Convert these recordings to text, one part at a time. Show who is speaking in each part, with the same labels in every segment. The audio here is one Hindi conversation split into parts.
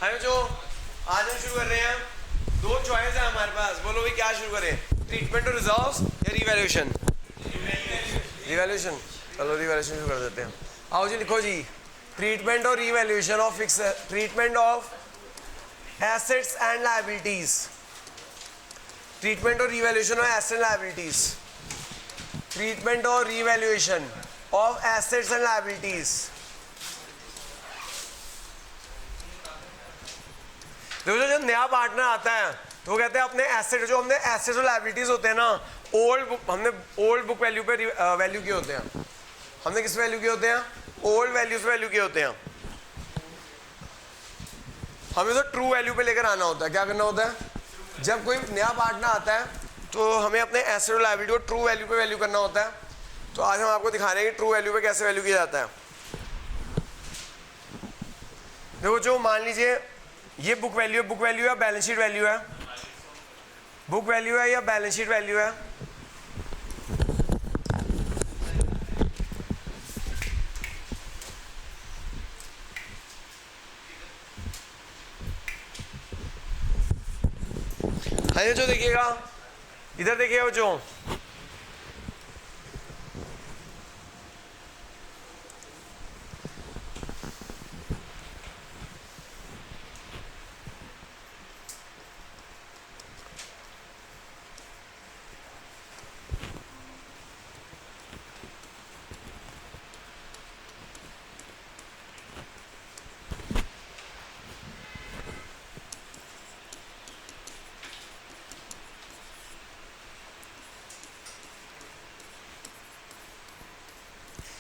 Speaker 1: है जो आज हम शुरू कर रहे हैं, दो चॉइस है हमारे पास। बोलो भाई क्या शुरू करें, ट्रीटमेंट और रिजल्ट्स या रिवैल्यूएशन? रिवैल्यूएशन। चलो रिवैल्यूएशन शुरू कर देते हैं। आओ जी लिखो जी, ट्रीटमेंट और revaluation of fix, treatment of assets and liabilities. Treatment और revaluation of assets and liabilities. Treatment और revaluation of assets and liabilities. देखो जब नया पार्टनर आता है तो वो कहते हैं अपने एसेट, जो हमने एसेट्स और लायबिलिटीज होते हैं ना, हमने ओल्ड बुक वैल्यू पे वैल्यू किए होते हैं। हमने किस वैल्यू किए होते हैं? ओल्ड वैल्यूज पे वैल्यू किए होते हैं। हमें तो ट्रू वैल्यू पे लेकर आना होता है। क्या करना होता है? जब कोई नया पार्टनर आता है तो हमें अपने एसेट और लायबिलिटी को ट्रू वैल्यू पे वैल्यू करना होता है। तो आज हम आपको दिखा रहे हैं कि ट्रू वैल्यू पे कैसे वैल्यू किया जाता है। देखो जो मान लीजिए ये बुक वैल्यू है, बुक वैल्यू है बैलेंस शीट वैल्यू है? बुक वैल्यू है या बैलेंस शीट वैल्यू है? है जो देखिएगा, इधर देखिएगा जो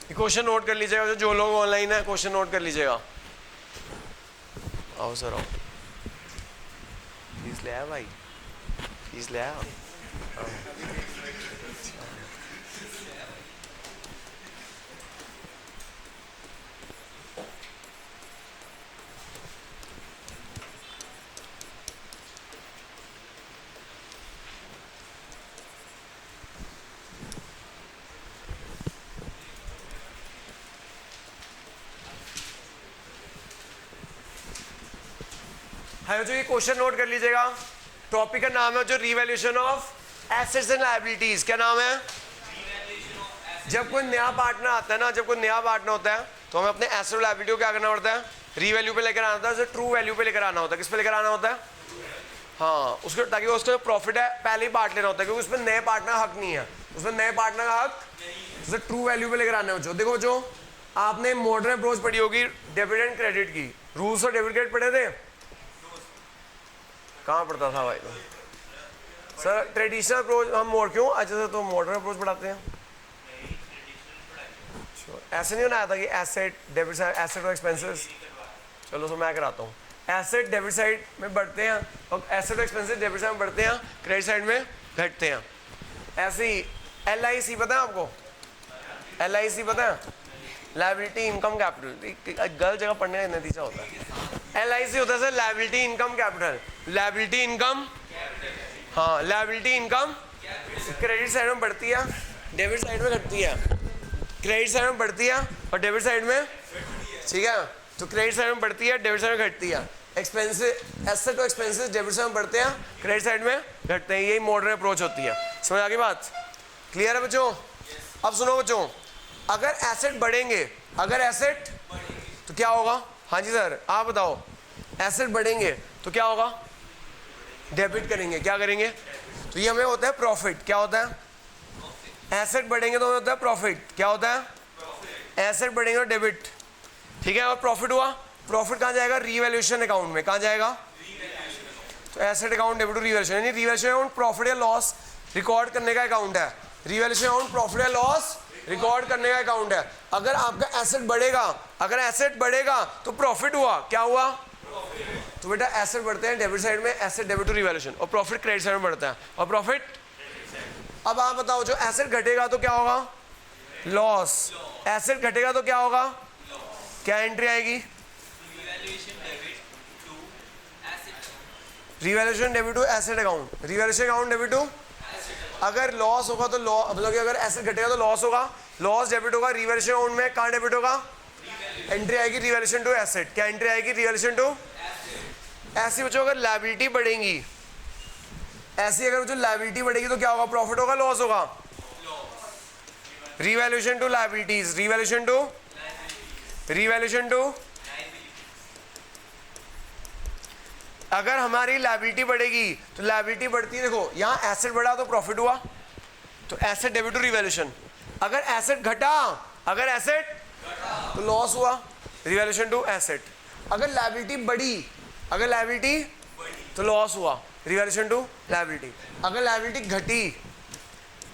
Speaker 1: क्वेश्चन नोट कर लीजिएगा। जो लोग ऑनलाइन है क्वेश्चन नोट कर लीजिएगा। आओ सर आओ, फीस ले आया भाई, फीस ले आया। है जो ये क्वेश्चन नोट कर लीजिएगा। टॉपिक का नाम है जो revaluation of assets and liabilities. क्या नाम है? जब कोई नया पार्टनर आता है ना, जब कोई नया पार्टनर होता है तो हमें अपने एसेट और लायबिलिटी को क्या करना पड़ता है? रीवैल्यू पे लेकर आना होता है, ट्रू वैल्यू पे लेकर आना होता है। किस पे लेकर आना होता है? हाँ उसको, ताकि उसको प्रॉफिट है पहले ही बांट लेना होता है, क्योंकि उसमें नए पार्टनर हक नहीं है, उसमें नए पार्टनर का हक उसे ट्रू वैल्यू पे लेकर आना हो। देखो जो आपने मॉडर्न अप्रोच पढ़ी होगी डेबिट एंड क्रेडिट की, रूल्स और डेबिट क्रेडिट पढ़े थे? कहाँ पढ़ता था भाई? तो सर ट्रेडिशनल अप्रोच हम मोड क्यों, अच्छा सर तो मॉडर्न अप्रोच पढ़ाते हैं। ऐसे नहीं बनाया था कि एसेट डेबिट साइड, एसेट और एक्सपेंसेस। चलो तो मैं कराता हूँ। एसेट डेबिट साइड में बढ़ते हैं और एसेट और एक्सपेंसेस डेबिट साइड में बढ़ते हैं, क्रेडिट साइड में घटते हैं। ऐसे ही LIC पता है आपको? LIC पता है? Liability income capital. गलत जगह पढ़ने का नतीजा होता है। LIC होता है sir liability income capital. Liability income, हाँ लायबिलिटी इनकम क्रेडिट साइड में बढ़ती है, डेबिट साइड में घटती है। क्रेडिट साइड में बढ़ती है और डेबिट साइड में, ठीक है, तो क्रेडिट साइड में बढ़ती है, डेबिट साइड में घटती है। एक्सपेंसेस, एसेट और एक्सपेंसेस डेबिट साइड में बढ़ते हैं, क्रेडिट साइड में घटते हैं। यही मॉडर्न अप्रोच होती है। समझ आ गई बात? क्लियर है बच्चों? अब सुनो बच्चों, अगर एसेट बढ़ेंगे, अगर एसेट तो क्या होगा? हाँ जी सर आप बताओ। एसेट बढ़ेंगे तो क्या होगा? डेबिट करेंगे। क्या करेंगे? तो ये हमें होता है प्रॉफिट। क्या होता है? एसेट बढ़ेंगे तो हमें होता है प्रॉफिट। क्या होता है? एसेट बढ़ेंगे और डेबिट, ठीक है। और प्रॉफिट हुआ, प्रॉफिट कहाँ जाएगा? रीवैल्यूएशन अकाउंट में। कहाँ जाएगा? तो asset account debit to revaluation, यानी रिवैल्यूएशन अकाउंट प्रॉफिट या लॉस रिकॉर्ड करने का अकाउंट है। रिवैल्यूएशन अकाउंट प्रॉफिट या लॉस रिकॉर्ड करने का अकाउंट है। अगर आपका एसेट बढ़ेगा, अगर एसेट बढ़ेगा तो प्रॉफिट हुआ। क्या हुआ? तो बेटा एसेट बढ़ते हैं डेबिट साइड में, एसेट डेबिट टू रिवैल्यूएशन, और प्रॉफिट क्रेडिट साइड में बढ़ता है। और प्रॉफिट, अब आप बताओ जो एसेट घटेगा तो क्या होगा? लॉस। एसेट घटेगा तो क्या होगा? क्या एंट्री आएगी? Revaluation debit to asset account, revaluation account debit to. अगर लॉस होगा तो मतलब कि अगर एसेट घटेगा तो लॉस होगा, लॉस डेबिट होगा रिवैल्यूएशन अकाउंट में। कहाँ डेबिट होगा? एंट्री आएगी रिवैल्यूएशन टू एसेट। क्या एंट्री आएगी? Revaluation to. ऐसी बच्चों अगर लायबिलिटी बढ़ेंगी, ऐसी अगर जो लायबिलिटी बढ़ेगी तो क्या होगा, प्रॉफिट होगा लॉस होगा, revaluation to liabilities, revaluation to अगर हमारी लायबिलिटी बढ़ेगी तो लायबिलिटी बढ़ती है, देखो यहाँ एसेट बढ़ा तो प्रॉफिट हुआ, तो एसेट डेबिट टू रिवैल्यूएशन। अगर एसेट घटा, अगर एसेट तो लॉस हुआ, रिवैल्यूएशन टू एसेट। अगर लायबिलिटी बढ़ी, अगर लायबिलिटी तो लॉस हुआ, रिवैल्यूएशन टू लायबिलिटी। अगर लायबिलिटी घटी,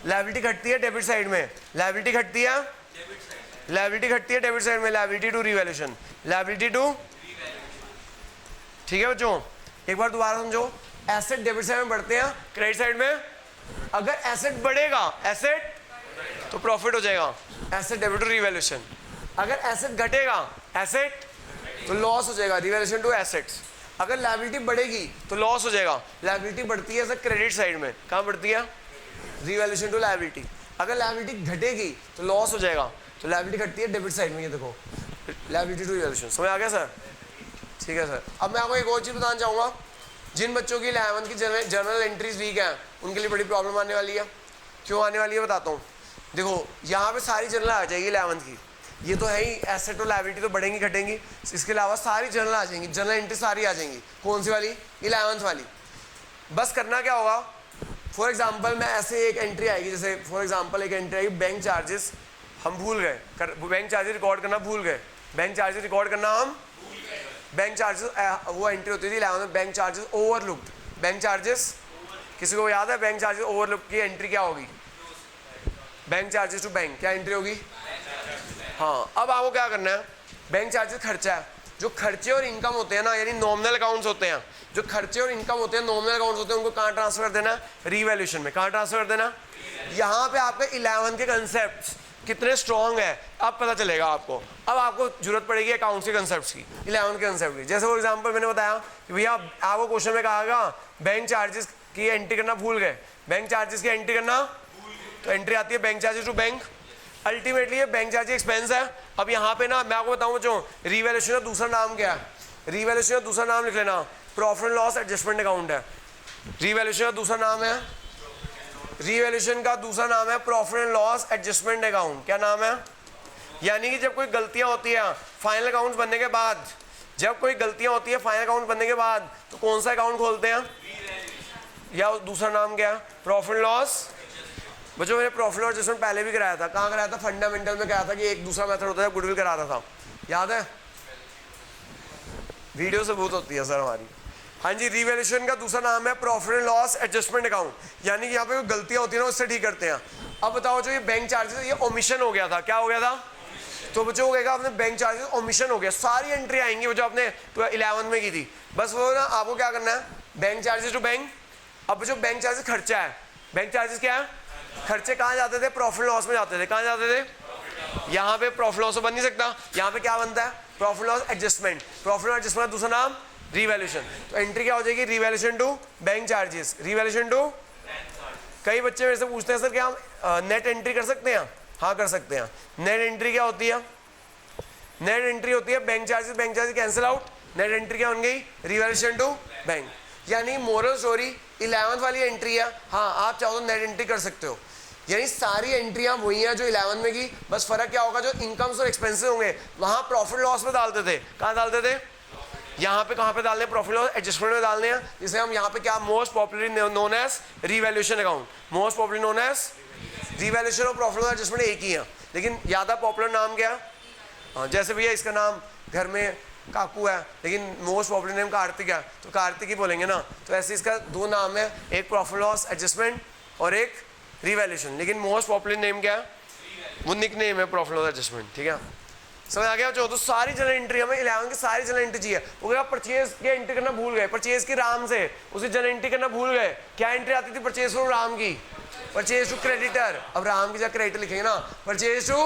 Speaker 1: लायबिलिटी घटती है डेबिट साइड में, लायबिलिटी घटती है, लायबिलिटी घटती है डेबिट साइड में, liability to revaluation, liability to, ठीक है बच्चों। एक बार दोबारा समझो, एसेट डेबिट साइड में बढ़ते हैं, क्रेडिट साइड में अगर एसेट बढ़ेगा, एसेट तो प्रॉफिट हो जाएगा, एसेट डेबिट टू रिवैल्यूएशन। अगर एसेट घटेगा, एसेट तो लॉस हो जाएगा, रिवैल्यूएशन टू एसेट्स। अगर लायबिलिटी बढ़ेगी तो लॉस हो जाएगा, लायबिलिटी बढ़ती है क्रेडिट साइड में, कहाँ बढ़ती है, रिवैल्यूएशन टू लायबिलिटी। अगर लायबिलिटी घटेगी तो लॉस हो जाएगा, तो लायबिलिटी घटती है डेबिट साइड में, ये देखो लायबिलिटी टू रिवैल्यूएशन। समझ आ गया सर? ठीक है सर। अब मैं आपको एक और चीज़ बताना चाहूँगा, जिन बच्चों की 11th की जर्नल एंट्रीज वीक हैं उनके लिए बड़ी प्रॉब्लम आने वाली है। क्यों आने वाली है बताता हूँ। देखो यहाँ पे सारी जर्नल आ जाएगी 11th की, ये तो है ही, एसेट और लायबिलिटी तो बढ़ेंगी घटेंगी, इसके अलावा सारी जर्नल आ जाएंगी, जर्नल एंट्री सारी आ जाएंगी। कौन सी वाली? 11th वाली। बस करना क्या होगा, फॉर एग्जाम्पल मैं ऐसे एक एंट्री आएगी, जैसे फॉर एग्जाम्पल एक एंट्री आएगी बैंक चार्जेस, हम भूल गए, बैंक चार्जेस रिकॉर्ड करना भूल गए, बैंक चार्जेस रिकॉर्ड करना हम बैंक चार्जेस, वो एंट्री होती थी 11th में, bank charges overlooked, bank charges, किसी को याद है बैंक चार्जेस ओवरलुक की एंट्री क्या होगी? बैंक चार्जेस टू बैंक, क्या एंट्री होगी? हाँ, अब आपको क्या करना है, बैंक चार्जेस खर्चा है, जो खर्चे और इनकम होते हैं ना, यानी नॉमिनल अकाउंट्स होते हैं, जो खर्चे और इनकम होते हैं, नॉमिनल अकाउंट्स होते हैं, उनको कहाँ ट्रांसफर कर देना? रिवैल्यूएशन में। कहाँ ट्रांसफर कर देना? यहाँ पे आपके 11th के कंसेप्ट कितने स्ट्रॉन्ग है अब पता चलेगा आपको। अब आपको जरूरत पड़ेगी अकाउंट्स के कंसेप्ट्स की, 11th के कंसेप्ट की। जैसे फॉर एग्जांपल मैंने बताया कि भैया आपको क्वेश्चन में कहा गया बैंक चार्जेस की एंट्री करना भूल गए, बैंक चार्जेस की एंट्री करना, तो एंट्री आती है bank charges to bank, ultimately ये बैंक चार्जेस एक्सपेंस है। अब यहाँ पे ना मैं आपको बताऊँ बच्चों, रिवैल्यूएशन का दूसरा नाम क्या है? रिवैल्यूएशन का दूसरा नाम लिख लेना, profit and loss adjustment account है। रिवैल्यूएशन का दूसरा नाम है, रिवैल्यूएशन का दूसरा नाम है profit and loss adjustment account. क्या नाम है? यानी कि जब कोई गलतियां होती है फाइनल अकाउंट बनने के बाद, जब कोई गलतियां होती है फाइनल अकाउंट बनने के बाद, तो कौन सा अकाउंट खोलते हैं? या दूसरा नाम क्या? Profit loss. बच्चों मैंने प्रॉफिट लॉस एडजस्टमेंट पहले भी कराया था, कहाँ कराया था? फंडामेंटल में कराया था, कि एक दूसरा मेथड होता है गुडविल कराता था, याद है? वीडियो सबूत होती है सर हमारी। हाँ जी, रिवैल्यूएशन का दूसरा नाम है profit and loss adjustment account, यानी कि यहाँ पे कोई गलतियां होती है ना उससे ठीक करते हैं। अब बताओ जो ये बैंक चार्जेस, ये ओमिशन हो गया था, क्या हो गया था? तो बच्चों को कहेगा आपने बैंक चार्जेस ओमिशन हो गया, सारी एंट्री आएंगी वो जो आपने 11th में की थी, बस वो ना आपको क्या करना है, बैंक चार्जेस टू बैंक। अब जो बैंक चार्जेस खर्चा है, बैंक चार्जेस क्या है? खर्चे कहाँ जाते थे? प्रॉफिट लॉस में जाते थे। कहाँ जाते थे? यहाँ पे प्रॉफिट लॉस बन नहीं सकता, यहाँ पे क्या बनता है? Profit loss adjustment. Profit loss adjustment दूसरा नाम रिवैल्यूएशन। तो एंट्री क्या हो जाएगी? Revaluation to bank charges, revaluation to. कई बच्चे मेरे से पूछते हैं सर क्या हम नेट एंट्री कर सकते हैं? हाँ कर सकते हैं। नेट एंट्री क्या होती है? नेट एंट्री होती है bank charges cancel out, net entry क्या बन गई? Revaluation to bank. यानी मोरल स्टोरी 11th वाली एंट्री है, हाँ आप चाहो तो नेट एंट्री कर सकते हो, यानी सारी एंट्रियां वही हैं जो 11th में की, बस फर्क क्या होगा, जो इनकम्स और एक्सपेंसेस होंगे वहां प्रॉफिट लॉस में डालते थे। कहाँ डालते थे? यहाँ पे कहाँ पे डालने? प्रॉफिट लॉस एडजस्टमेंट में डालने हैं, जिसे हम यहाँ पे क्या most popularly known as revaluation account, most popular known as revaluation और प्रॉफिट लॉस एडजस्टमेंट एक ही है, लेकिन ज़्यादा पॉपुलर नाम क्या? हाँ जैसे भैया इसका नाम घर में काकू है, लेकिन मोस्ट पॉपुलर नेम कार्तिक है, तो कार्तिक ही बोलेंगे ना। तो ऐसे इसका दो नाम है, एक प्रॉफिट लॉस एडजस्टमेंट और एक रिवैल्यूएशन, लेकिन मोस्ट पॉपुलर नेम क्या है? वो निक नेम है प्रॉफिट लॉस एडजस्टमेंट। ठीक है, समझ आ गया? जो तो सारी जनरल एंट्री हमें 11th की सारी जनरल एंट्री चाहिए। वो क्या परचेज की एंट्री करना भूल गए, परचेज की राम से उसी जनरल एंट्री करना भूल गए। क्या एंट्री आती थी? परचेज फ्रॉम राम की, परचेज टू क्रेडिटर। अब राम की जगह क्रेडिटर लिखेंगे ना, परचेज टू।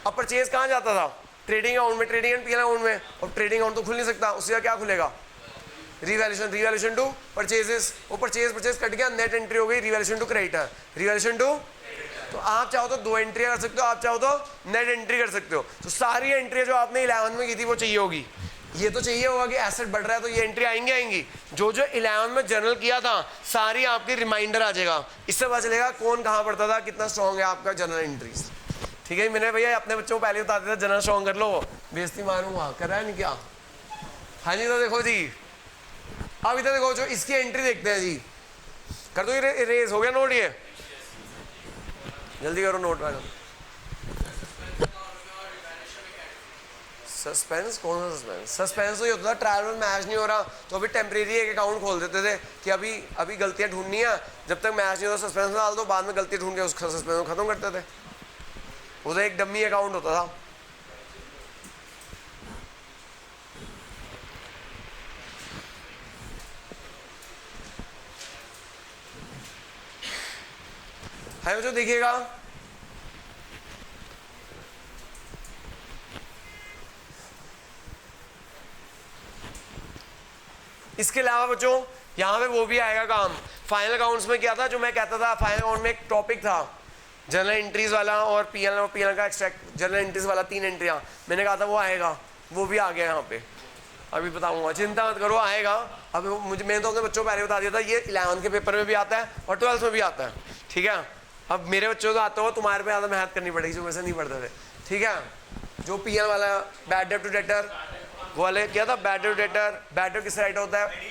Speaker 1: अब परचेज कहाँ जाता था? ट्रेडिंग अकाउंट में, ट्रेडिंग एंड पीएल अकाउंट में। अब ट्रेडिंग अकाउंट तो खुल नहीं सकता, उससे क्या खुलेगा? Revaluation, revaluation to purchases. वो परचेज कट गया, नेट एंट्री हो गई revaluation to creditor, revaluation to. तो आप चाहो तो दो एंट्री कर सकते हो, आप चाहो तो नेट एंट्री कर सकते हो। तो सारी एंट्री जो आपने 11th में की थी वो चाहिए होगी, ये तो चाहिए होगा कि एसेट बढ़ रहा है तो ये एंट्री आएंगी। जो 11 में जनरल किया था सारी आपकी रिमाइंडर आ जाएगा, इससे पता चलेगा कौन कहाँ पढ़ता था, कितना स्ट्रॉन्ग है आपका जनरल एंट्रीज। ठीक है, मैंने भैया अपने बच्चों को पहले बता दिया था जनरल स्ट्रॉन्ग कर लो, बेइज्जती मारूंगा, कर रहा है नहीं क्या? हाँ जी, तो देखो जी अब इधर देखो, जो इसकी एंट्री देखते हैं जी, कर दो ये रेज हो गया नोट, ये जल्दी करो नोट में। सस्पेंस कौन सा सस्पेंस? सस्पेंस तो ये होता था ट्रायल में मैच नहीं हो रहा तो अभी टेम्परेरी एक अकाउंट खोल देते थे कि अभी गलतियां ढूंढनी है, जब तक मैच नहीं होता सस्पेंस में डाल दो, बाद में गलती ढूंढ के उसका सस्पेंस खत्म करते थे। वो तो एक डम्मी अकाउंट होता था। है जो देखिएगा, इसके अलावा बच्चों यहाँ पे वो भी आएगा काम। फाइनल अकाउंट्स में क्या था, जो मैं कहता था फाइनल अकाउंट में एक टॉपिक था जनरल एंट्रीज वाला और पीएल का एक्सट्रैक्ट, जनरल एंट्रीज वाला 3 एंट्रियाँ मैंने कहा था वो आएगा, वो भी आ गया यहाँ पे, अभी बताऊंगा, चिंता मत करो आएगा। अब मैंने तो अपने बच्चों को पहले बता दिया था ये 11 के पेपर में भी आता है और 12th में भी आता है। ठीक है, अब मेरे बच्चों को आता हो, तुम्हारे पे ज़्यादा मेहनत करनी पड़ेगी जो वैसे नहीं पढ़ते थे। ठीक है, जो पीएल वाला बैड डेट टू डेटर वो वाले क्या था, bad debt to debtor, bad debt किस राइट होता है,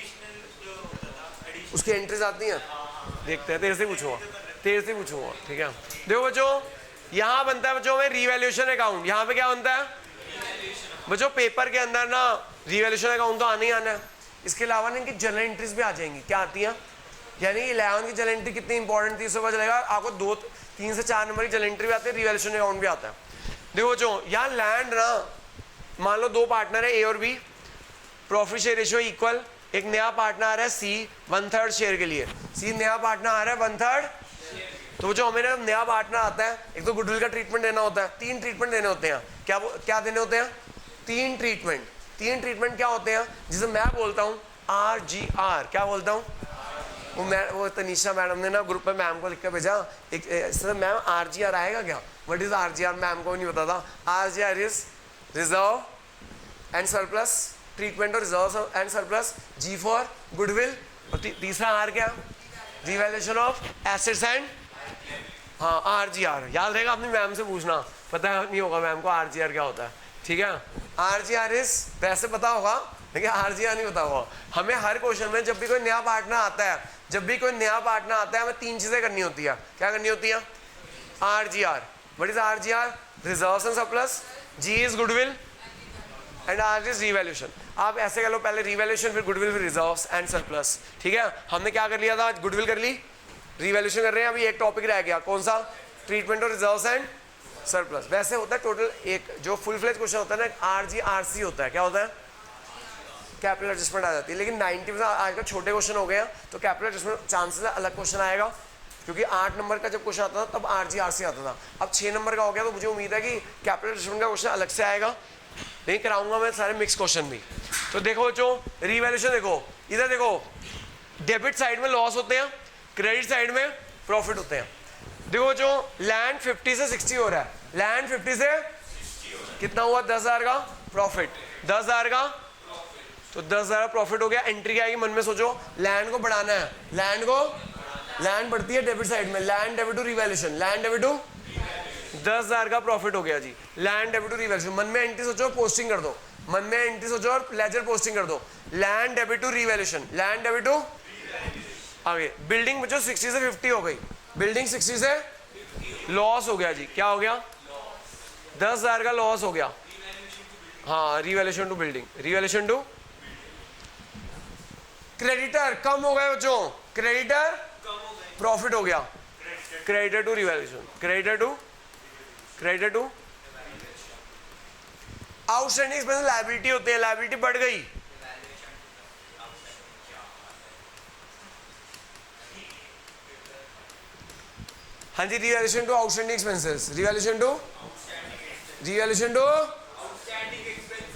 Speaker 1: उसकी एंट्रीज आती हैं, देखते हैं, तेरे से पूछूंगा। ठीक है, देखो बच्चों यहाँ बनता है बच्चों में रिवैल्यूएशन अकाउंट। यहाँ पे क्या बनता है बच्चों, पेपर के अंदर ना रिवैल्यूएशन अकाउंट तो आना ही आना है, इसके अलावा ना इनकी जनरल एंट्रीज भी आ जाएंगी। क्या आती हैं, यानी 11 की जनरल एंट्री कितनी इंपॉर्टेंट थी इससे पता चलेगा आपको। 3 से 4 नंबर की जनरल एंट्री भी आती है, रिवैल्यूएशन अकाउंट भी आता है। देखो बच्चों यहाँ लैंड ना, मान लो 2 पार्टनर है ए और B, profit share ratio equal, एक नया पार्टनर आ रहा है सी 1/3 शेयर के लिए, सी नया पार्टनर आ रहा है 1/3। तो जो हमें नया पार्टनर आता है, एक तो गुडविल का ट्रीटमेंट देना होता है, 3 ट्रीटमेंट देने होते हैं। क्या देने होते हैं? 3 ट्रीटमेंट। 3 ट्रीटमेंट क्या होते हैं, जिसे मैं बोलता हूँ RGR। क्या बोलता हूँ? वो तनीषा मैडम ने ना ग्रुप पे मैम को लिख कर भेजा, एक मैम RGR आएगा क्या? What is RGR? मैम को नहीं पता था। RGR is reserve and surplus treatment और reserve and surplus, G for goodwill, और तीसरा R क्या? रिवैल्यूएशन ऑफ एसेट्स एंड, हाँ RGR याद रहेगा, अपनी मैम से पूछना, पता नहीं होगा मैम को RGR क्या होता है। ठीक है, RGR इज, वैसे पता होगा लेकिन RGR नहीं पता होगा। हमें हर क्वेश्चन में जब भी कोई नया पार्टनर आता है, हमें 3 चीजें करनी होती है। क्या करनी होती है? RGR। What is RGR? Reserves and surplus, G is goodwill and R is revaluation. आप ऐसे कर लो, पहले रिवैल्यूएशन फिर गुडविल फिर रिजर्व्स एंड सरप्लस। ठीक है, हमने क्या कर लिया था, गुडविल कर ली, रिवैल्यूएशन कर रहे हैं, अभी एक टॉपिक रह गया, कौन सा? ट्रीटमेंट और रिजर्व्स एंड सरप्लस। वैसे होता है टोटल एक जो फुल फ्लेज क्वेश्चन होता है ना, RGRC होता है। क्या होता है? कैपिटल एडजस्टमेंट आ जाती है, लेकिन 90% आजकल छोटे क्वेश्चन हो गए हैं तो कैपिटल एडजस्टमेंट चांसेस अलग क्वेश्चन आएगा, क्योंकि 8 नंबर का जब क्वेश्चन आता था तब RGRC आता था, अब 6 नंबर का हो गया तो मुझे उम्मीद है कि कैपिटल एडजस्टमेंट का क्वेश्चन अलग से आएगा, नहीं कराऊंगा मैं सारे मिक्स क्वेश्चन भी। तो देखो बच्चों रिवैल्यूएशन, देखो इधर देखो, डेबिट साइड में लॉस होते हैं, क्रेडिट साइड में प्रॉफिट होते हैं। देखो जो लैंड 50 से 60 हो रहा है, लैंड 50 से कितना हुआ? 10,000 का प्रॉफिट, 10,000 का, तो 10,000 प्रॉफिट हो गया। एंट्री क्या आएगी, मन में सोचो, लैंड को बढ़ाना है, लैंड बढ़ती है डेबिट साइड में, land debit to revaluation, land debit to 10,000 का प्रॉफिट हो गया जी, लैंड डेबिट टू रिवैल्यूएशन। मन में एंट्री सोचो, पोस्टिंग कर दो, मन में एंट्री सोचो और लेजर पोस्टिंग कर दो, land debit to revaluation, land debit to आगे। बिल्डिंग बच्चों 60 से 50 हो गई, बिल्डिंग 60 से लॉस हो गया जी, क्या हो गया? 10,000 का लॉस हो गया। हाँ, revaluation to building, revaluation to creditor कम हो गए बच्चों, क्रेडिटर प्रॉफिट हो गया, creditor to revaluation, creditor to outstanding expense liability होते हैं, लायबिलिटी बढ़ गई, हाँ जी, revaluation to outstanding expenses, revaluation to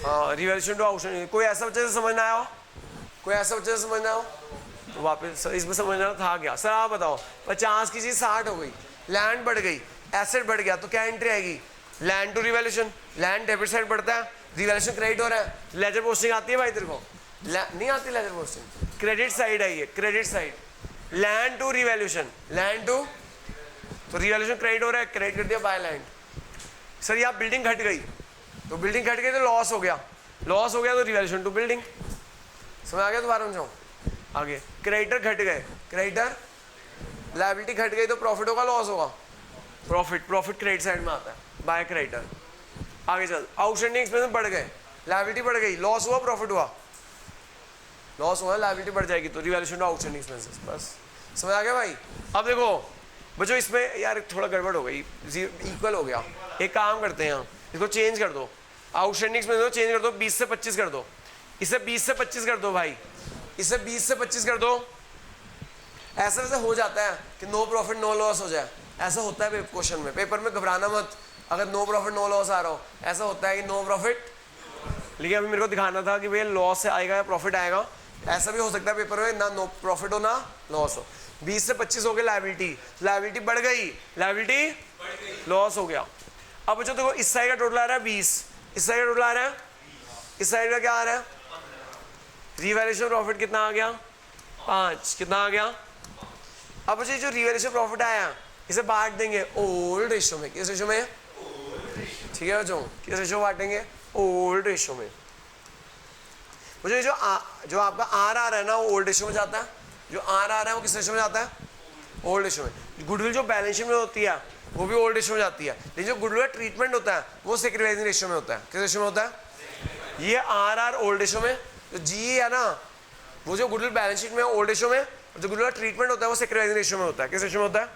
Speaker 1: हाँ, रिवैल्यूएशन टू आउटस्टैंडिंग। कोई ऐसा बच्चे से समझना आया हो, कोई ऐसा बच्चे से समझना हो तो वापस इसमें समझना था क्या? सर आप बताओ, 50 की चीज 60 हो गई, लैंड बढ़ गई, एसेट बढ़ गया, तो क्या एंट्री आएगी? Land to revaluation, land debit side बढ़ता है, रिवैल्यूएशन क्रेडिट हो रहा है, लेजर पोस्टिंग आती है भाई तेरे को? नहीं आती लेजर पोस्टिंग, क्रेडिट साइड है ये, credit side. Land to revaluation, land to, तो रिवैल्यूएशन क्रेडिट हो रहा है, क्रेडिट कर दिया बाय लैंड। सर यहाँ बिल्डिंग घट गई, तो बिल्डिंग घट गई तो लॉस हो गया, लॉस हो गया तो रिवैल्यूएशन टू बिल्डिंग। समझ आ गया? दोबारा समझाऊं आगे? क्रेडिटर घट गए, क्रेडिटर लायबिलिटी घट गई तो प्रॉफिट होगा लॉस होगा? प्रॉफिट, प्रॉफिट क्रेडिट साइड में आता है बाय क्रेडिटर। आगे चल, आउटस्टैंडिंग एक्सपेंस बढ़ गए, लायबिलिटी बढ़ गई, लॉस हुआ प्रॉफिट हुआ? लॉस हुआ, लायबिलिटी बढ़ जाएगी तो रिवैल्यूएशन टू आउटस्टैंडिंग एक्सपेंसेस। बस समझ आ गया भाई? अब देखो बच्चों इसमें यार थोड़ा गड़बड़ हो गई, इक्वल हो गया। एक काम करते हैं, इसको चेंज कर दो, आउटस्टैंडिंग एक्सपेंस को चेंज कर दो, 20 से 25 कर दो, इसे 20 से 25 कर दो भाई, इसे 20 से 25 कर दो। ऐसा वैसे हो जाता है कि नो प्रॉफिट नो लॉस हो जाए, ऐसा होता है क्वेश्चन में, पेपर में घबराना मत अगर नो प्रॉफिट नो लॉस आ रहा हो, ऐसा होता है कि नो प्रॉफिट, लेकिन अभी मेरे को दिखाना था कि भैया लॉस से आएगा या प्रॉफिट आएगा। ऐसा भी हो सकता है पेपर में ना नो प्रॉफिट हो ना लॉस हो। 20 से 25 हो गए लायबिलिटी, लायबिलिटी बढ़ गई, लायबिलिटी लॉस हो गया। अब बच्चों देखो इस साइड का टोटल आ रहा है 20, इस साइड का टोटल आ रहा है, इस साइड का क्या आ रहा है? रिवैल्यूएशन प्रॉफिट कितना आ गया? 5। कितना आ गया? अब बच्चों जो रिवैल्यूएशन प्रॉफिट आया इसे बांट देंगे ओल्ड रेशियो में। किस रेशियो में? ठीक है बच्चों, किस रेशियो में बांटेंगे? ओल्ड रेशियो में। मुझे जो आपका आर आ रहा है ना वो ओल्ड रेशियो में जाता है, जो आर आ रहा है वो किस रेशियो में जाता है? ओल्ड रेशियो में। गुडविल जो बैलेंस शीट में होती है वो भी ओल्ड रेशियो में जाती है, लेकिन जो गुडविल ट्रीटमेंट होता है वो सेक्रीफाइसिंग रेशियो में होता है। किस रेशियो में होता है? ये आर ओल्ड रेशियो में, जो जी है ना वो जो गुडविल बैलेंस शीट में ओल्ड रेशियो में, और जो गुडविल ट्रीटमेंट होता है वो सेक्रीफाइसिंग रेशियो में होता है। किस रेशियो में होता है?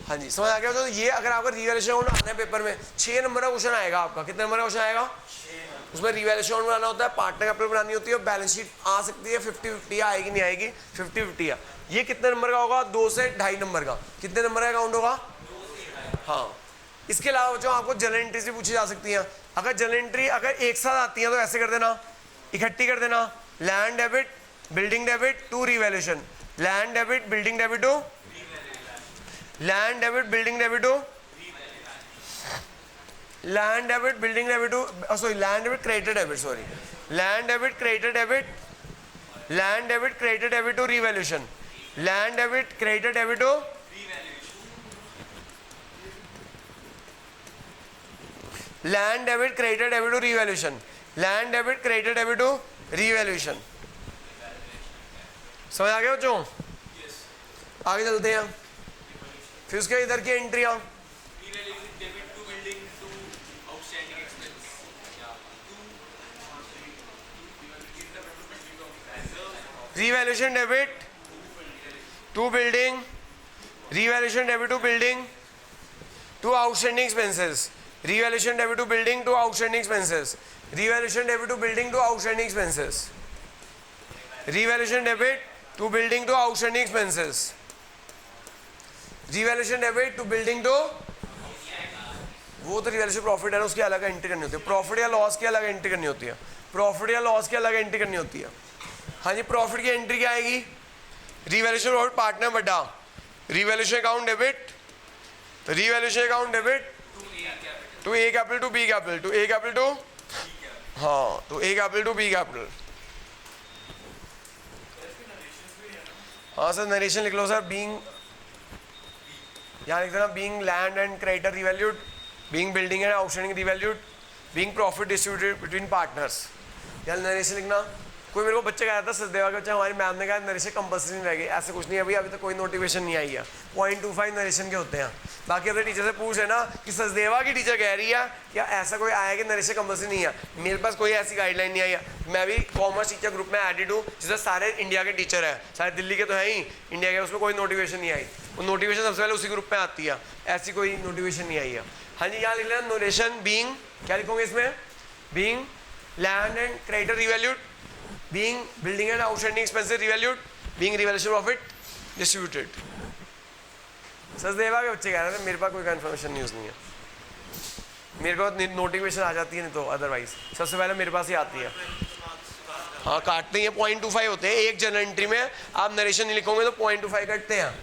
Speaker 1: हाँ जी, समझ आ गया? तो ये अगर आपका रिवैल्यूएशन आना है पेपर में 6 नंबर का क्वेश्चन आएगा आपका। कितने नंबर का क्वेश्चन आएगा? उसमें रिवैल्यूएशन बनाना होता है, पार्टनर कैपिटल बनानी होती है, बैलेंस शीट आ सकती है 50-50 आएगी नहीं आएगी, 50-50 है। ये कितने नंबर का होगा? 2 से 2.5 नंबर का। कितने नंबर का अकाउंट होगा? हाँ। इसके अलावा जो आपको जर्नल एंट्री से पूछी जा सकती है, अगर जर्नल एंट्री अगर एक साथ आती है तो ऐसे कर देना, इकट्ठी कर देना, land debit building debit to revaluation, land debit building debit to, land debit building debit to, land debit building debit to, sorry land debit credit debit, sorry land debit credit debit, land debit credit debit to revaluation, land debit credit debit to, land debit credit debit to revaluation, land debit credit debit to revaluation. समझ आ गया बच्चों? आगे चलते हैं, फिर उसके इधर की एंट्रियां, revaluation debit to building, revaluation debit to building to outstanding expenses, revaluation debit to building to outstanding expenses, revaluation debit to building to outstanding expenses, revaluation debit to building to outstanding expenses, revaluation debit to building to, वो तो रिवैल्यूएशन प्रॉफिट है ना उसकी अलग एंट्री करनी होती है, प्रॉफिट या लॉस की अलग एंट्री करनी होती है, प्रॉफिट या लॉस की अलग एंट्री करनी होती है। हाँ जी, प्रॉफिट की एंट्री क्या आएगी? रिवैल्यूएशन प्रॉफिट पार्टनर बटा revaluation account debit, revaluation account debit to A capital to B capital, to A capital to, हाँ to A capital to B capital. हाँ सर नरेशन लिख लो सर, बीइंग, यहाँ लिख देना being land and creditor revalued, being building and outstanding revalued, being profit distributed between partners. यार नरेशन लिखना। कोई मेरे को बच्चे कहा था सचदेवा के बच्चे, हमारी मैम ने कहा नरेशन कंपल्सरी नहीं रहेगी, ऐसे कुछ नहीं है भैया, अभी तक कोई नोटिफिकेशन नहीं आई है। 0.25 नरेशन के होते हैं। बाकी अपने टीचर से पूछ है ना कि सचदेवा की टीचर कह रही है क्या ऐसा कोई आया कि नरेशन कंपल्सरी नहीं है, मेरे पास कोई ऐसी गाइडलाइन नहीं आई है। मैं भी कॉमर्स टीचर ग्रुप में एडिड हूँ जिसमें सारे इंडिया के टीचर हैं, सारे दिल्ली के तो है ही, इंडिया के, उसमें कोई नोटिफिकेशन नहीं आई। वो नोटिफिकेशन सबसे पहले उसी ग्रुप में आती है, ऐसी कोई नोटिफिकेशन नहीं आई है। हाँ जी, यहाँ लिख लेना नरेशन बीइंग, क्या लिखोगे इसमें? Being land and creditor revalued, being building and outstanding expenses revalued, being revaluation profit distributed। Sachdeva के बच्चे कह रहे थे, मेरे पास कोई कंफर्मेशन न्यूज़ नहीं है, मेरे को नोटिफिकेशन आ जाती है, नहीं तो अदरवाइज सबसे पहले मेरे पास ही आती है। हाँ काटते हैं, 0.25 होते हैं एक जर्नल एंट्री में, आप नरेशन नहीं लिखोगे तो 0.25 कटते हैं।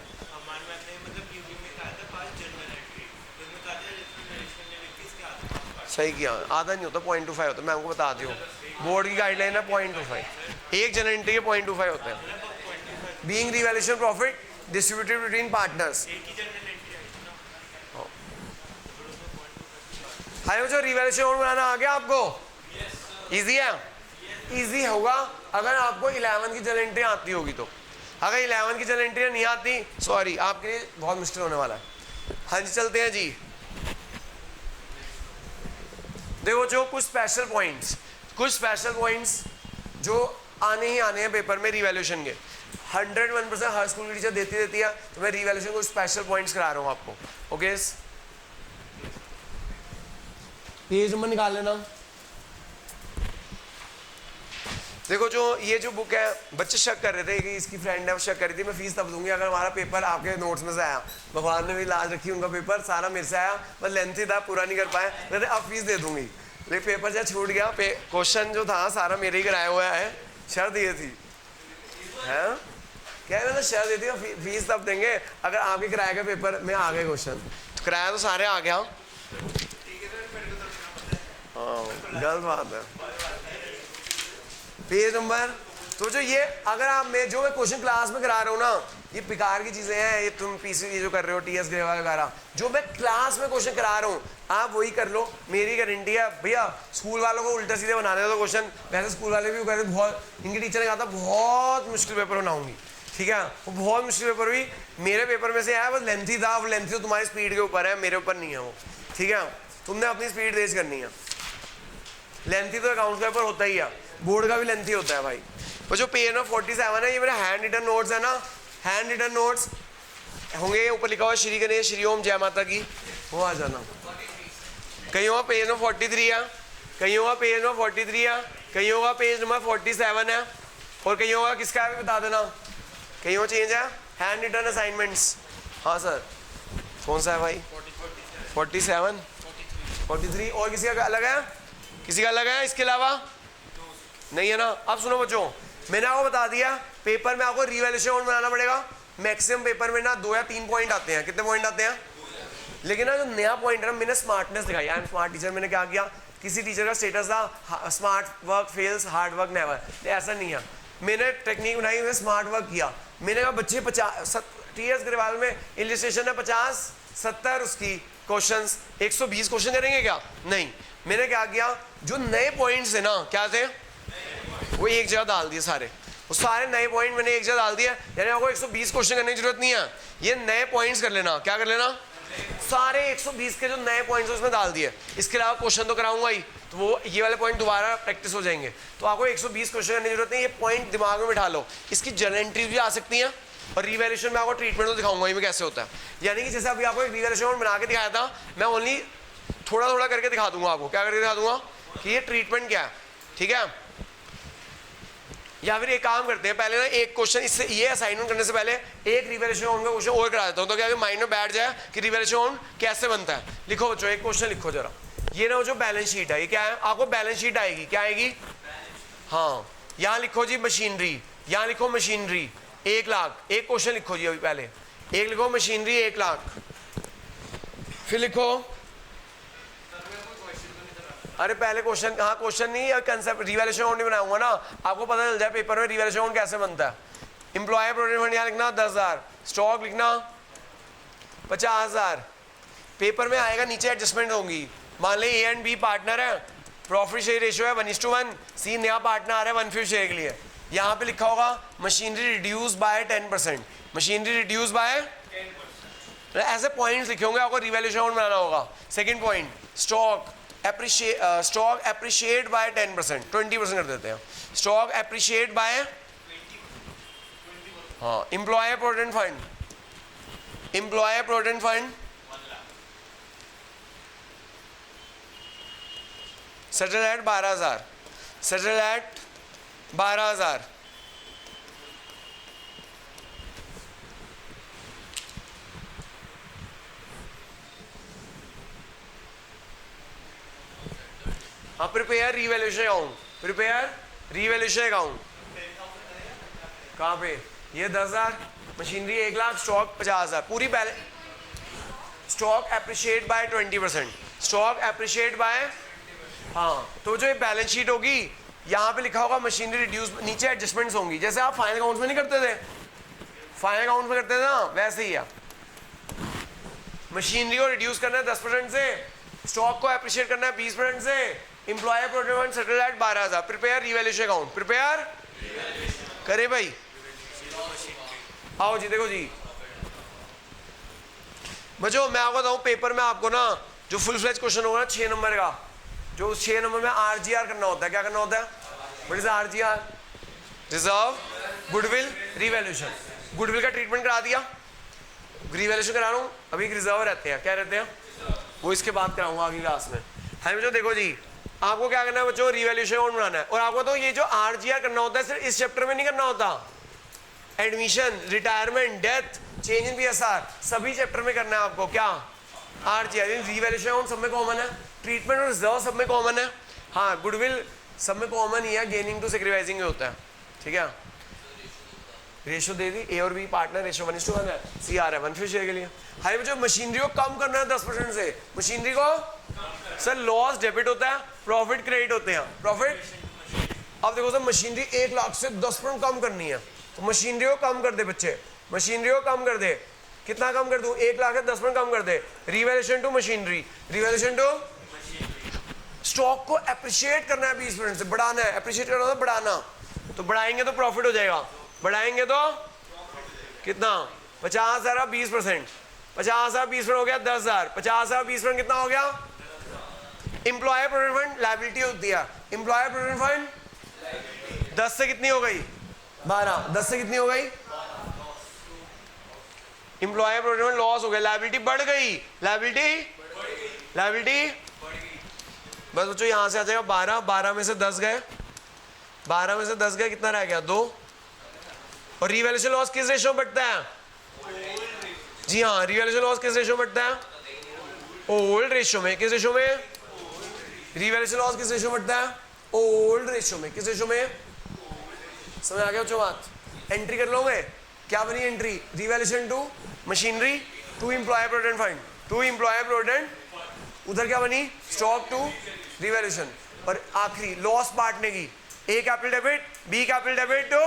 Speaker 1: सही किया, आधा नहीं होता, 0.25 होता है, मैं आपको बता दी हूँ, बोर्ड की गाइडलाइन है 0.25, एक जनरल एंट्री के 0.25 होते हैं। Being revaluation profit distributed between partners. हाय जो रिवैल्यूएशन बनाना आ गया आपको? इजी है? इजी होगा अगर आपको 11 की जनरल एंट्री आती होगी तो। अगर 11 की जनरल एंट्री नहीं आती, सॉरी, आपके लिए बहुत मुश्किल होने वाला है। हाँ जी, चलते हैं जी। देखो जो कुछ स्पेशल पॉइंट्स जो आने ही आने हैं पेपर में रिवैल्यूएशन के, 101% हर स्कूल की टीचर देती है, तो मैं रिवैल्यूएशन को स्पेशल पॉइंट्स करा रहा हूँ आपको। ओके, पेज नंबर निकाल लेना। देखो जो ये जो बुक है, बच्चे शक कर रहे थे कि इसकी फ्रेंड है, वो शक कर रही थी मैं फीस तब दूंगी अगर हमारा पेपर आपके नोट्स में से आया। भगवान ने भी लाज रखी, उनका पेपर सारा मेरे से आया, बस लेंथी था, पूरा नहीं कर पाए, कहते अब फीस दे दूंगी, लेकिन पेपर जब छूट गया, क्वेश्चन जो था सारा मेरे ही कराया हुआ है, शर्त ये थी है, कह रहे थे शर्त ये थी फीस तब देंगे अगर आपके किराए का पेपर में आ गए क्वेश्चन, तो किराया तो सारे आ गया। हाँ, गलत बात है। पेज नंबर, तो जो ये अगर आप मैं क्वेश्चन क्लास में करा रहा हूँ ना, ये बेकार की चीज़ें हैं, ये तुम पीसी ये जो कर रहे हो टीएस ग्रेवा वगैरह, जो मैं क्लास में क्वेश्चन करा रहा हूँ आप वही कर लो, मेरी गारंटी है भैया। स्कूल वालों को उल्टा सीधे बनाने दो क्वेश्चन, वैसे स्कूल वाले भी कहते बहुत, इनकी टीचर ने कहा था बहुत मुश्किल पेपर बनाऊंगी, ठीक है, वो बहुत मुश्किल पेपर भी मेरे पेपर में से आया, बस लेंथी था, वो लेंथी तो तुम्हारी स्पीड के ऊपर है, मेरे ऊपर नहीं है वो, ठीक है, तुमने अपनी स्पीड तेज करनी है। लेंथी तो अकाउंट पेपर होता ही है, बोर्ड का भी लेंथी होता है भाई। वो जो पेज नंबर 47 है, ये मेरा हैंड रिटन नोट्स है ना, हैंड रिटन नोट्स होंगे, ऊपर लिखा हुआ श्री गणेश श्री ओम जय माता की, वो आ जाना। कहीं होगा पेज नंबर 43 है, कहीं होगा पेज नंबर 43 है, कहीं होगा पेज नंबर 47 है, और कहीं होगा किसका है बता देना, कहीं वो चेंज है, हैंड रिटन असाइनमेंट्स। हाँ सर, कौन सा है भाई? 47, 43, और किसी का अलग है? किसी का अलग है इसके अलावा? नहीं है ना। अब सुनो बच्चों, मैंने आपको बता दिया पेपर में आपको रिवैल्यूएशन बनाना पड़ेगा। मैक्सिमम पेपर में ना 2 या 3 पॉइंट आते हैं। कितने पॉइंट आते हैं? लेकिन ना जो नया पॉइंट है ना, मैंने स्मार्टनेस दिखाई। I am smart teacher. मैंने क्या किया, किसी टीचर का स्टेटस था smart work fails hard work never, ऐसा नहीं है। मैंने टेक्निक बनाई, मैंने स्मार्ट वर्क किया। मैंने कहा बच्चे 50 टीएस ग्रेवाल में इलिस्ट्रेशन है 50-70 उसकी क्वेश्चंस, 120 क्वेश्चन करेंगे क्या? नहीं। मैंने क्या किया, जो नए पॉइंट्स है ना, क्या थे वो एक जगह डाल दिए सारे, वो सारे नए पॉइंट मैंने एक जगह डाल दिया। यानी आपको 120 क्वेश्चन करने की जरूरत नहीं है, ये नए पॉइंट्स कर लेना। क्या कर लेना? सारे 120 के जो नए पॉइंट्स उसमें डाल दिए। इसके अलावा क्वेश्चन तो कराऊंगा ही, तो वो ये वाले पॉइंट दोबारा प्रैक्टिस हो जाएंगे। तो आपको 120 क्वेश्चन करने की जरूरत नहीं, ये पॉइंट दिमाग में बिठा लो। इसकी जनरल एंट्री भी आ सकती है, और रिवैल्यूएशन में आपको ट्रीटमेंट तो दिखाऊंगा ही मैं कैसे होता है। यानी कि जैसे अभी आपको एक रिवैल्यूएशन बना के दिखाया था, मैं ओनली थोड़ा थोड़ा करके दिखा दूंगा आपको। क्या करके दिखा दूंगा कि ये ट्रीटमेंट क्या है, ठीक है। या फिर एक काम करते हैं, पहले ना एक क्वेश्चन, इससे ये असाइनमेंट करने से पहले एक रिवैल्यूएशन का क्वेश्चन और करा देता हूँ, तो क्या माइंड में बैठ जाए कि रिवैल्यूएशन कैसे बनता है। लिखो बच्चों, एक क्वेश्चन लिखो जरा। ये ना जो बैलेंस शीट है, ये क्या है? आपको बैलेंस शीट आएगी। क्या आएगी? हाँ, यहाँ लिखो जी मशीनरी, यहाँ लिखो मशीनरी 1 लाख। एक क्वेश्चन लिखो जी, अभी पहले एक लिखो मशीनरी 1 लाख, फिर लिखो, अरे पहले क्वेश्चन, हाँ क्वेश्चन नहीं, कंसेप्ट रिवैल्यूएशन अकाउंट नहीं बनाऊंगा ना, आपको पता चल जाए पेपर में रिवैल्यूएशन अकाउंट कैसे बनता है। एम्प्लॉय प्रोविडेंट फंड यहाँ लिखना 10,000, स्टॉक लिखना 50,000। पेपर में आएगा, नीचे एडजस्टमेंट होंगी। मान लें ए एंड बी पार्टनर है, प्रॉफिट शेयर रेशियो है 1:1, सी नया पार्टनर आ रहा है 1/5 शेयर के लिए। यहाँ पे लिखा होगा machinery reduce by 10%, machinery reduce by 10%। ऐसे पॉइंट्स लिखे होंगे, आपको रिवैल्यूएशन अकाउंट बनाना होगा। Second point, stock appreciate by 10%, 20% कर देते हैं। स्टॉक एप्रिशिएट बाय, हाँ, employ provident fund, employ provident fund settle at 12,000, settle at 12,000। हाँ, prepare revaluation account, prepare revaluation account. कहाँ पे? ये 10,000, मशीनरी 1 लाख, स्टॉक 50,000, पूरी balance. Stock appreciate by 20%, stock appreciate by हाँ, तो जो ये बैलेंस शीट होगी यहाँ पे लिखा होगा मशीनरी रिड्यूस, नीचे एडजस्टमेंट्स होंगी, जैसे आप फाइनल अकाउंट्स में नहीं करते थे, फाइनल अकाउंट में करते थे ना, वैसे ही है। मशीनरी को रिड्यूस करना है 10% से, स्टॉक को एप्रिशिएट करना है 20% से, employer provident settle at 12,000, prepare revaluation account, prepare करे भाई। आओ जी, देखो जी बच्चों, मैं आपको बताऊं पेपर में आपको ना जो फुल फ्लेज क्वेश्चन होगा 6 नंबर का, जो 6 नंबर में आरजीआर करना होता है। क्या करना होता है? What is RGR? Reserve goodwill revaluation. Goodwill का ट्रीटमेंट करा दिया, रिवैल्यूएशन करा रहा हूँ, अभी रिजर्व रहते हैं, क्या रहते हैं वो इसके बाद कराऊंगा आगे क्लास में। हाँ बच्चों देखो जी, आपको क्या करना है बच्चों, रिवैल्यूएशन अकाउंट बनाना है। और आपको तो ये जो आरजीआर करना होता है सिर्फ इस चैप्टर में नहीं करना होता, admission, retirement, death, change in PSR, सभी चैप्टर में करना है आपको। क्या? आरजीआर। रिवैल्यूएशन अकाउंट सब में कॉमन है, ट्रीटमेंट और रिजर्व सब में कॉमन है। हाँ, गुडविल सब में कॉमन ही है, गेनिंग टू सेक्रीफाइसिंग होता है, ठीक है। रेशो दे दी, ए और बी पार्टनर, रेशो 1:1 है, सीआर है 1 शेयर के लिए। हाई बच्चों, मशीनरी को कम करना है 10% से, मशीनरी को सर लॉस डेबिट होता है, प्रॉफिट क्रेडिट होते हैं। प्रॉफिट, अब देखो सर मशीनरी 1 लाख से 10% कम करनी है, तो मशीनरी को कम कर दे बच्चे, मशीनरी को कम कर दे। कितना कम कर दूं? 1 लाख से 10% कम कर दे। Revaluation to machinery, revaluation to stock को एप्रिशिएट करना है 20% से, बढ़ाना है, एप्रिशिएट करना है बढ़ाना, तो बढ़ाएंगे तो प्रॉफिट हो जाएगा, बढ़ाएंगे तो कितना? 50,000 20%, 50,000 20% हो गया 10,000, 50,000 20% कितना हो गया? एम्प्लॉयर प्रोविडेंट फंड लायबिलिटी होती है, एम्प्लॉयर प्रोविडेंट फंड 10 से कितनी हो गई? 12, 10 से कितनी हो गई? एम्प्लॉयर प्रोविडेंट फंड लॉस हो गया, लायबिलिटी बढ़ गई, लायबिलिटी बस बच्चों यहां से आ जाएगा 12, 12 में से 10 गए, 12 में से 10 गए, कितना रह गया? 2। और रिवैल्यूएशन लॉस किस रेशो में बढ़ता है? जी हाँ, रिवैल्यूएशन लॉस किस रेशो में बढ़ता है? ओल्ड रेशो में। किस रेशो में? रिवैल्यूएशन लॉस किस रेशो में बढ़ता है? ओल्ड रेशो में। किस रेशो में? समझ आ गया बच्चों बात? एंट्री कर लोगे, क्या बनी entry? Revaluation to machinery to employer provident fund, to employer provident, उधर क्या बनी? Stock to revaluation. और आखिरी लॉस बांटने की, A capital debit, B capital debit to,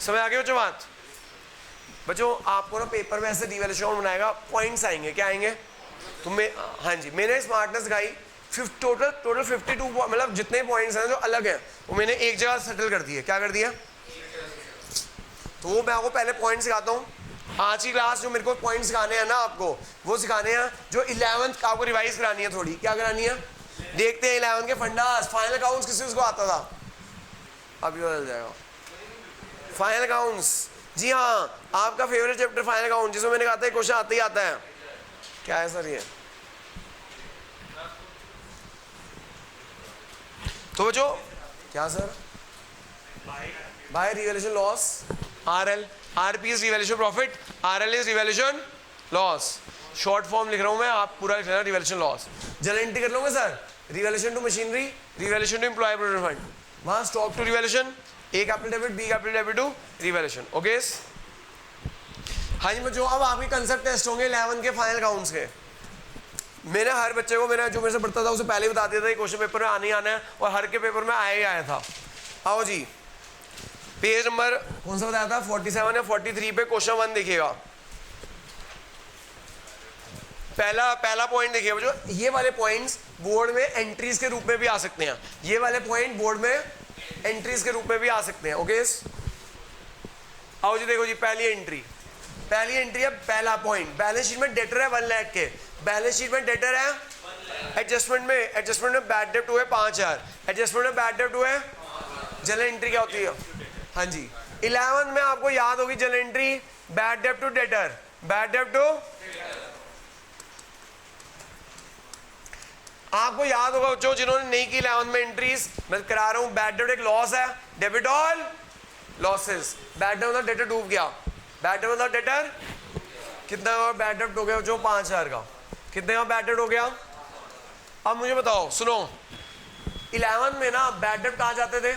Speaker 1: समझ आ गया बच्चों बात? बच्चों आपको ना पेपर में ऐसे रिवैल्यूएशन बनाएगा, पॉइंट्स आएंगे, क्या आएंगे? तुम्हें हाँ जी, मैंने स्मार्टनेस दिखाई, टोटल 52 मतलब जितने पॉइंट्स हैं जो अलग हैं वो मैंने एक जगह सेटल कर दिए। क्या कर दिया? तो वो मैं आपको पहले पॉइंट सिखाता हूँ। आज की क्लास जो मेरे को पॉइंट सिखाने हैं ना आपको, वो सिखाने हैं जो 11th आपको रिवाइज करानी है थोड़ी। क्या करानी है? देखते हैं 11th के फंडास, फाइनल अकाउंट्स किसी को आता था, अभी बदल जाएगा। फाइनल अकाउंट्स, जी हाँ, आपका फेवरेट चैप्टर फाइनल अकाउंट, जिसमें मैंने कहा था क्वेश्चन आता ही आता है। क्या है सर ये? तो बच्चों क्या sir? By revaluation loss, RL, RP is revaluation profit, RL is revaluation loss. Short form लिख रहा हूं मैं, आप पूरा लिख लेना रिवैल्यूएशन लॉस। जल एंट्री कर लोगे sir, revaluation to machinery, revaluation to employer provident fund, वहां stock to revaluation, A capital debit, B capital debit to revaluation. Okay हाँ जी बच्चों, अब आपके कंसेप्ट टेस्ट होंगे 11 के फाइनल अकाउंट्स के। मैंने हर बच्चे को, मैंने जो मेरे से पढ़ता था उसे पहले ही बता दिया था कि क्वेश्चन पेपर में आने ही आना है, और हर के पेपर में आया ही आया था। आओ जी, पेज नंबर कौन सा बताया था? 47 या 43 पे क्वेश्चन 1 देखिएगा। पहला पॉइंट देखिए बच्चों, ये वाले पॉइंट्स बोर्ड में एंट्रीज के रूप में भी आ सकते हैं, ये वाले पॉइंट बोर्ड में एंट्रीज के रूप में भी आ सकते हैं। ओके आओ जी, देखो जी, पहली एंट्री है, पहला पॉइंट, बैलेंस शीट में डेटर है 1 लाख के, बैलेंस शीट में डेटर है, एडजस्टमेंट में बैड डेब्ट हुए 5,000, एडजस्टमेंट में बैड डेब्ट हुए, जर्नल एंट्री क्या होती है? हाँ जी, 11 में आपको याद होगी जर्नल एंट्री, बैड डेब्ट टू डेटर, बैड डेब्ट टू, आपको याद होगा जो जिन्होंने नहीं की 11 में एंट्रीज, मैं करा रहा हूं। बैड डेब्ट एक लॉस है, डेबिट ऑल लॉसेस, बैड डेब्ट मतलब डेटर डूब गया, बैड डेब्ट मतलब डेटर कितना का बैड डेब्ट हो गया जो 5,000 का, कितने का बैड डेब्ट हो गया? अब मुझे बताओ, सुनो, 11 में ना बैड डेब्ट कहाँ जाते थे?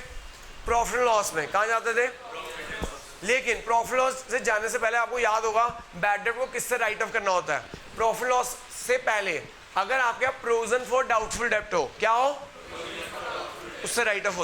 Speaker 1: प्रॉफिट लॉस में। कहाँ जाते थे? लेकिन प्रॉफिट लॉस से जाने से पहले आपको याद होगा बैड डेब्ट को किससे राइट ऑफ करना होता है? प्रॉफिट लॉस से पहले अगर आपके प्रोविजन फॉर डाउटफुल डेब्ट हो, क्या हो, उससे राइट ऑफ